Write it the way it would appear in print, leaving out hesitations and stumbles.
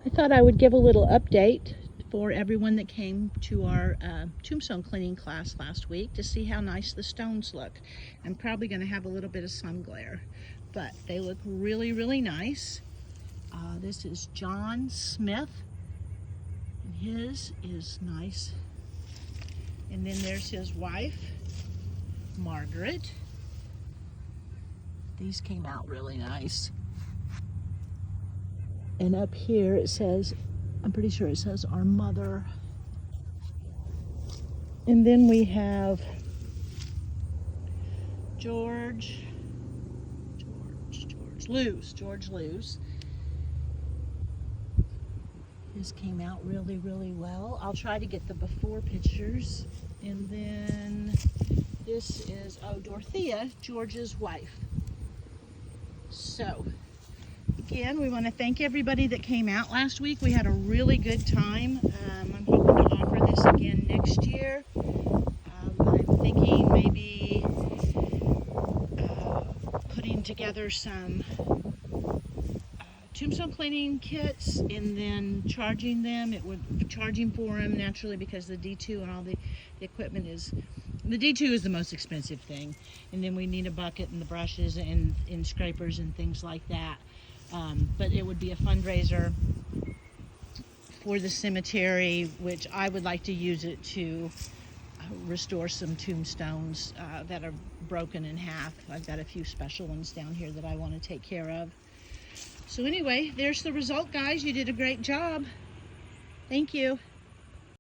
I thought I would give a little update for everyone that came to our tombstone cleaning class last week to see how nice the stones look. I'm probably going to have a little bit of sun glare, but they look really, really nice. This is John Smith, and his is nice. And then there's his wife, Margaret. These came out really nice. And up here it says, I'm pretty sure it says our mother. And then we have George Lewis. His came out really, really well. I'll try to get the before pictures. And then this is, Dorothea, George's wife. So, again, we want to thank everybody that came out last week. We had a really good time. I'm hoping to offer this again next year. I'm thinking maybe putting together some tombstone cleaning kits and then charging them. It would be charging for them naturally because the D2 and all the equipment is, the D2 is the most expensive thing. And then we need a bucket and the brushes and scrapers and things like that. But it would be a fundraiser for the cemetery, which I would like to use it to restore some tombstones that are broken in half. I've got a few special ones down here that I want to take care of. So anyway, there's the result, guys. You did a great job. Thank you.